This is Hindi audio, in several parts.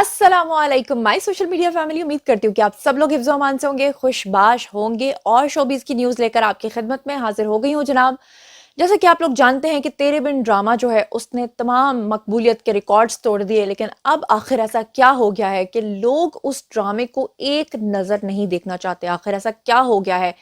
अस्सलामुअलैकुम माय सोशल मीडिया फैमिली। उम्मीद करती हूँ कि आप सब लोग हिफ्ज़ो अमान से होंगे, खुशबाश होंगे और शोबिज़ की न्यूज़ लेकर आपकी खिदमत में हाजिर हो गई हूँ जनाब। जैसा कि आप लोग जानते हैं कि तेरे बिन ड्रामा जो है उसने तमाम मकबूलियत के रिकॉर्ड्स तोड़ दिए, लेकिन अब आखिर ऐसा क्या हो गया है कि लोग उस ड्रामे को एक नज़र नहीं देखना चाहते। आखिर ऐसा क्या हो गया है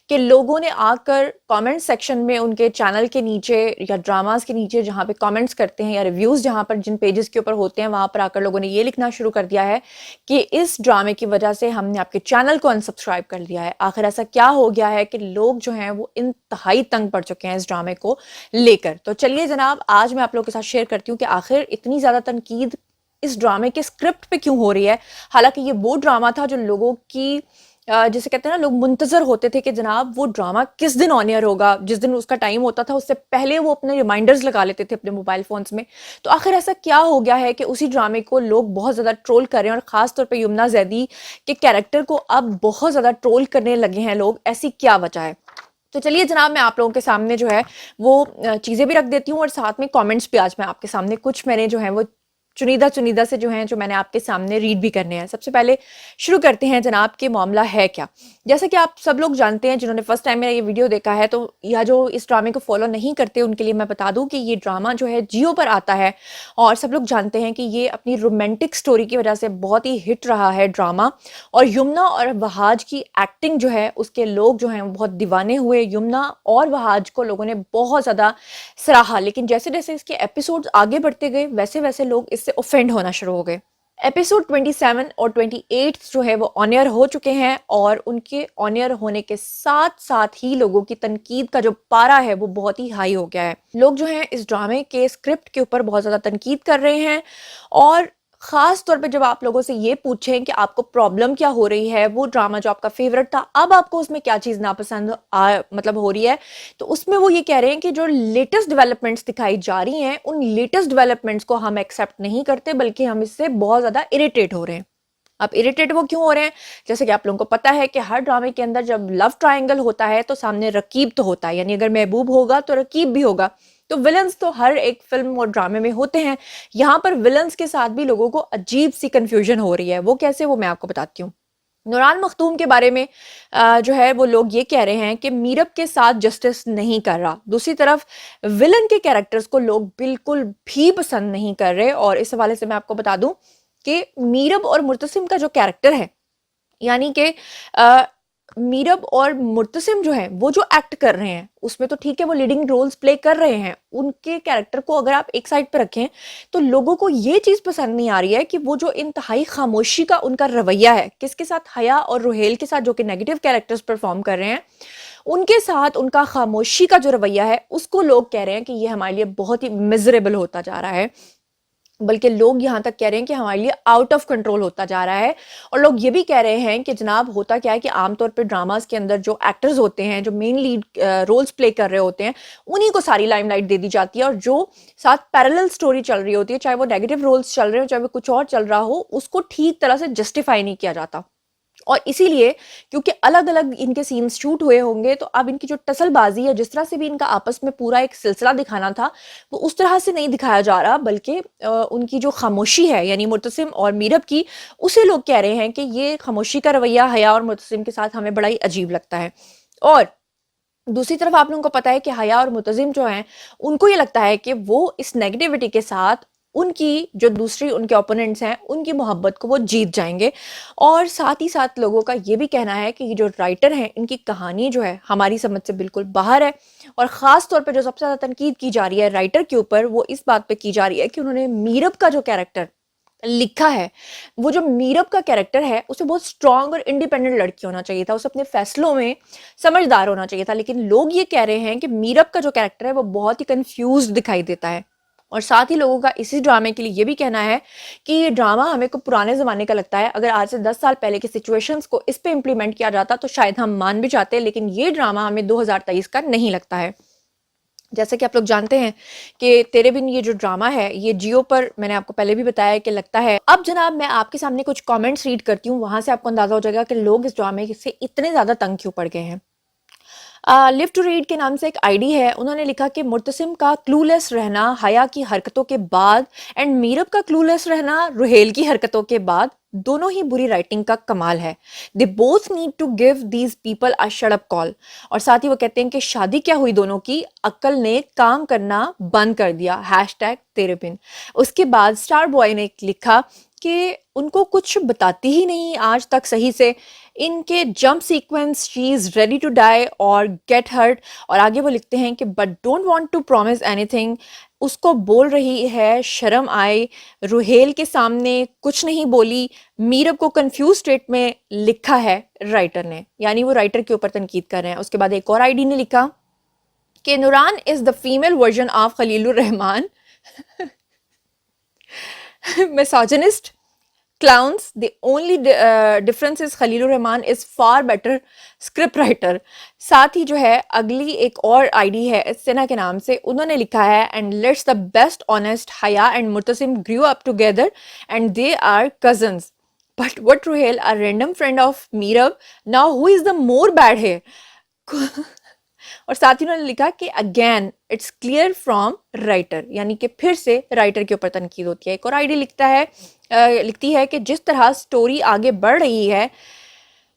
कि लोगों ने आकर कमेंट सेक्शन में उनके चैनल के नीचे या ड्रामास के नीचे जहाँ पे कमेंट्स करते हैं या रिव्यूज़ जहाँ पर जिन पेजेस के ऊपर होते हैं वहाँ पर आकर लोगों ने ये लिखना शुरू कर दिया है कि इस ड्रामे की वजह से हमने आपके चैनल को अनसब्सक्राइब कर दिया है। आखिर ऐसा क्या हो गया है कि लोग जो हैं वो इंतहाई तंग पड़ चुके हैं इस ड्रामे को लेकर। तो चलिए जनाब, आज मैं आप लोगों के साथ शेयर करती हूँ कि आखिर इतनी ज़्यादा तनकीद इस ड्रामे के स्क्रिप्ट पे क्यों हो रही है। हालांकि ये वो ड्रामा था जो लोगों की जिसे कहते हैं ना, लोग मुंतजर होते थे कि जनाब वो ड्रामा किस दिन ऑन एयर होगा। जिस दिन उसका टाइम होता था उससे पहले वो अपने रिमाइंडर्स लगा लेते थे अपने मोबाइल फोन्स में। तो आखिर ऐसा क्या हो गया है कि उसी ड्रामे को लोग बहुत ज्यादा ट्रोल कर रहे हैं और खास तौर पे यमुना जैदी के कैरेक्टर को अब बहुत ज्यादा ट्रोल करने लगे हैं लोग। ऐसी क्या वजह है? तो चलिए जनाब, मैं आप लोगों के सामने जो है वो चीज़ें भी रख देती हूँ और साथ में कमेंट्स भी आज मैं आपके सामने कुछ मैंने जो है वो चुनिंदा चुनिंदा से जो हैं जो मैंने आपके सामने रीड भी करने हैं। सबसे पहले शुरू करते हैं जनाब कि मामला है क्या। जैसा कि आप सब लोग जानते हैं, जिन्होंने फर्स्ट टाइम मेरा ये वीडियो देखा है तो या जो इस ड्रामे को फॉलो नहीं करते उनके लिए मैं बता दूं कि ये ड्रामा जो है जियो पर आता है और सब लोग जानते हैं कि ये अपनी रोमांटिक स्टोरी की वजह से बहुत ही हिट रहा है ड्रामा। और यमुना और वहाज की एक्टिंग जो है उसके लोग जो हैं वो बहुत दीवाने हुए। यमुना और वहाज को लोगों ने बहुत ज़्यादा सराहा, लेकिन जैसे जैसे इसके एपिसोड्स आगे बढ़ते गए वैसे वैसे लोग इससे ऑफेंड होना शुरू हो गए। एपिसोड 27 और 28 जो है वो ऑन एयर हो चुके हैं और उनके ऑन एयर होने के साथ साथ ही लोगों की तनकीद का जो पारा है वो बहुत ही हाई हो गया है। लोग जो हैं इस ड्रामे के स्क्रिप्ट के ऊपर बहुत ज़्यादा तनकीद कर रहे हैं और खास तौर पे जब आप लोगों से ये पूछें कि आपको प्रॉब्लम क्या हो रही है, वो ड्रामा जो आपका फेवरेट था अब आपको उसमें क्या चीज़ नापसंद मतलब हो रही है, तो उसमें वो ये कह रहे हैं कि जो लेटेस्ट डेवलपमेंट्स दिखाई जा रही हैं उन लेटेस्ट डेवलपमेंट्स को हम एक्सेप्ट नहीं करते, बल्कि हम इससे बहुत ज़्यादा इरिटेट हो रहे हैं। अब इरिटेट वो क्यों हो रहे हैं? जैसे कि आप लोगों को पता है कि हर ड्रामे के अंदर जब लव ट्रायंगल होता है तो सामने रकीब तो होता है, यानी अगर महबूब होगा तो रकीब भी होगा। तो विलन्स तो हर एक फिल्म और ड्रामे में होते हैं। यहाँ पर विलन्स के साथ भी लोगों को अजीब सी कंफ्यूजन हो रही है। वो कैसे, वो मैं आपको बताती हूँ। नूरान मखदूम के बारे में जो है वो लोग ये कह रहे हैं कि मीरब के साथ जस्टिस नहीं कर रहा। दूसरी तरफ विलन के कैरेक्टर्स को लोग बिल्कुल भी पसंद नहीं कर रहे और इस हवाले से मैं आपको बता दूं कि मीरब और मुर्तसिम का जो कैरेक्टर है, यानी कि मीरब और मुर्तसिम जो है वो जो एक्ट कर रहे हैं उसमें तो ठीक है, वो लीडिंग रोल्स प्ले कर रहे हैं। उनके कैरेक्टर को अगर आप एक साइड पे रखें तो लोगों को ये चीज़ पसंद नहीं आ रही है कि वो जो इंतहाई खामोशी का उनका रवैया है, किसके साथ, हया और रुहेल के साथ जो कि नेगेटिव कैरेक्टर्स परफॉर्म कर रहे हैं, उनके साथ उनका खामोशी का जो रवैया है उसको लोग कह रहे हैं कि ये हमारे लिए बहुत ही मिजरेबल होता जा रहा है। बल्कि लोग यहाँ तक कह रहे हैं कि हमारे लिए आउट ऑफ कंट्रोल होता जा रहा है। और लोग ये भी कह रहे हैं कि जनाब होता क्या है कि आमतौर पर ड्रामास के अंदर जो एक्टर्स होते हैं, जो मेन लीड रोल्स प्ले कर रहे होते हैं, उन्हीं को सारी लाइमलाइट दे दी जाती है और जो साथ पैरेलल स्टोरी चल रही होती है, चाहे वो नेगेटिव रोल्स चल रहे हो चाहे वो कुछ और चल रहा हो, उसको ठीक तरह से जस्टिफाई नहीं किया जाता। और इसीलिए क्योंकि अलग अलग इनके सीन्स शूट हुए होंगे तो अब इनकी जो टसलबाजी है, जिस तरह से भी इनका आपस में पूरा एक सिलसिला दिखाना था वो उस तरह से नहीं दिखाया जा रहा, बल्कि उनकी जो खामोशी है यानी मुर्तसिम और मीरब की, उसे लोग कह रहे हैं कि ये खामोशी का रवैया हया और मुर्तसिम के साथ हमें बड़ा ही अजीब लगता है। और दूसरी तरफ आप लोगों को पता है कि हया और मुतजिम जो हैं उनको ये लगता है कि वो इस नेगेटिविटी के साथ उनकी जो दूसरी उनके ओपोनेंट्स हैं उनकी मोहब्बत को वो जीत जाएंगे। और साथ ही साथ लोगों का ये भी कहना है कि ये जो राइटर हैं इनकी कहानी जो है हमारी समझ से बिल्कुल बाहर है। और ख़ास तौर पर जो सबसे ज़्यादा तनकीद की जा रही है राइटर के ऊपर, वो इस बात पे की जा रही है कि उन्होंने मीरब का जो कैरेक्टर लिखा है, वो जो मीरब का कैरेक्टर है उसे बहुत स्ट्रांग और इंडिपेंडेंट लड़की होना चाहिए था, उसे अपने फैसलों में समझदार होना चाहिए था। लेकिन लोग ये कह रहे हैं कि मीरब का जो कैरेक्टर है वो बहुत ही कंफ्यूज दिखाई देता है। और साथ ही लोगों का इसी ड्रामे के लिए ये भी कहना है कि ये ड्रामा हमें को पुराने ज़माने का लगता है। अगर आज से 10 साल पहले की सिचुएशंस को इस पे इम्प्लीमेंट किया जाता तो शायद हम मान भी जाते, लेकिन ये ड्रामा हमें 2023 का नहीं लगता है। जैसे कि आप लोग जानते हैं कि तेरे बिन ये जो ड्रामा है ये जियो पर, मैंने आपको पहले भी बताया कि लगता है। अब जनाब मैं आपके सामने कुछ कमेंट्स रीड करती हूँ, वहां से आपको अंदाजा हो जाएगा कि लोग इस ड्रामे से इतने ज़्यादा तंग क्यों पड़ गए हैं। लिव टू रीड के नाम से एक आईडी है, उन्होंने लिखा कि मुर्तसिम का क्लूलेस रहना हया की हरकतों के बाद एंड मीरब का क्लूलेस रहना रुहेल की हरकतों के बाद दोनों ही बुरी राइटिंग का कमाल है। They both need to give these people a shut up call. और साथ ही वो कहते हैं कि शादी क्या हुई दोनों की, अक्ल ने काम करना बंद कर दिया, हैशटैग तेरे बिन। उसके बाद स्टार बॉय ने लिखा कि उनको कुछ बताती ही नहीं आज तक सही से, इनके jump sequence she is ready to die और गेट हर्ट। और आगे वो लिखते हैं कि but don't want to promise anything. उसको बोल रही है शर्म आए, रुहेल के सामने कुछ नहीं बोली। मीरब को कंफ्यूज स्टेट में लिखा है राइटर ने, यानी वो राइटर के ऊपर तनकीद कर रहे हैं। उसके बाद एक और आईडी ने लिखा कि Nooran is the female version of Khalilur Rahman, misogynist clowns. The only difference is Khalilur Rahman is far better script writer. साथ ही जो है अगली एक और आईडी है सिन्हा के नाम से, उन्होंने लिखा है and let's the best honest हया and Murtasim grew up together and they are cousins. But what Ruhail, a random friend of Meerab, now who is the more bad here? और साथ ही उन्होंने लिखा कि again it's clear from writer, यानी कि फिर से राइटर के ऊपर तनकीद होती है। एक और आईडी लिखती है कि जिस तरह स्टोरी आगे बढ़ रही है,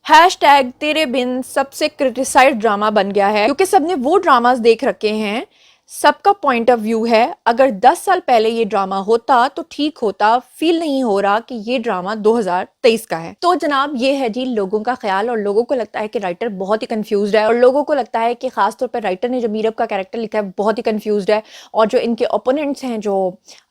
हैशटैग तेरे बिन सबसे क्रिटिसाइज्ड ड्रामा बन गया है, क्योंकि सबने वो ड्रामास देख रखे हैं, सबका पॉइंट ऑफ व्यू है। अगर 10 साल पहले ये ड्रामा होता तो ठीक होता, फील नहीं हो रहा कि ये ड्रामा 2023 का है। तो जनाब ये है जी लोगों का ख्याल, और लोगों को लगता है कि राइटर बहुत ही कंफ्यूज्ड है, और लोगों को लगता है कि खासतौर पर राइटर ने जो मीरब का कैरेक्टर लिखा है बहुत ही कंफ्यूज्ड है, और जो इनके ओपोनेंट्स हैं जो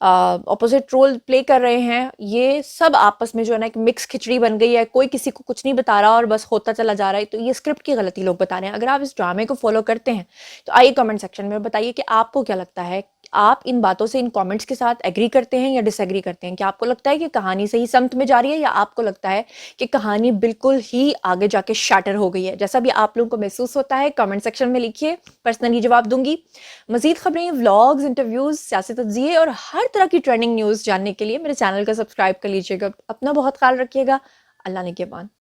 अपोजिट रोल प्ले कर रहे हैं, ये सब आपस में जो है ना एक मिक्स खिचड़ी बन गई है, कोई किसी को कुछ नहीं बता रहा और बस होता चला जा रहा है। तो ये स्क्रिप्ट की गलती लोग बता रहे हैं। अगर आप इस ड्रामे को फॉलो करते हैं तो आइए कमेंट सेक्शन में बताइए कि आपको क्या लगता है, आप इन बातों से, इन कमेंट्स के साथ एग्री करते हैं या डिसएग्री करते हैं? क्या आपको लगता है कि कहानी सही समत में जा रही है, या आपको लगता है कि कहानी बिल्कुल ही आगे जाके शैटर हो गई है? जैसा भी आप लोगों को महसूस होता है कमेंट सेक्शन में लिखिए, पर्सनली जवाब दूंगी। मजीद खबरें, व्लॉग्स, इंटरव्यूज, सियासी तज्जिये और हर तरह की ट्रेंडिंग न्यूज़ जानने के लिए मेरे चैनल को सब्सक्राइब कर लीजिएगा। अपना बहुत ख्याल रखिएगा। अल्लाह ने के बाद।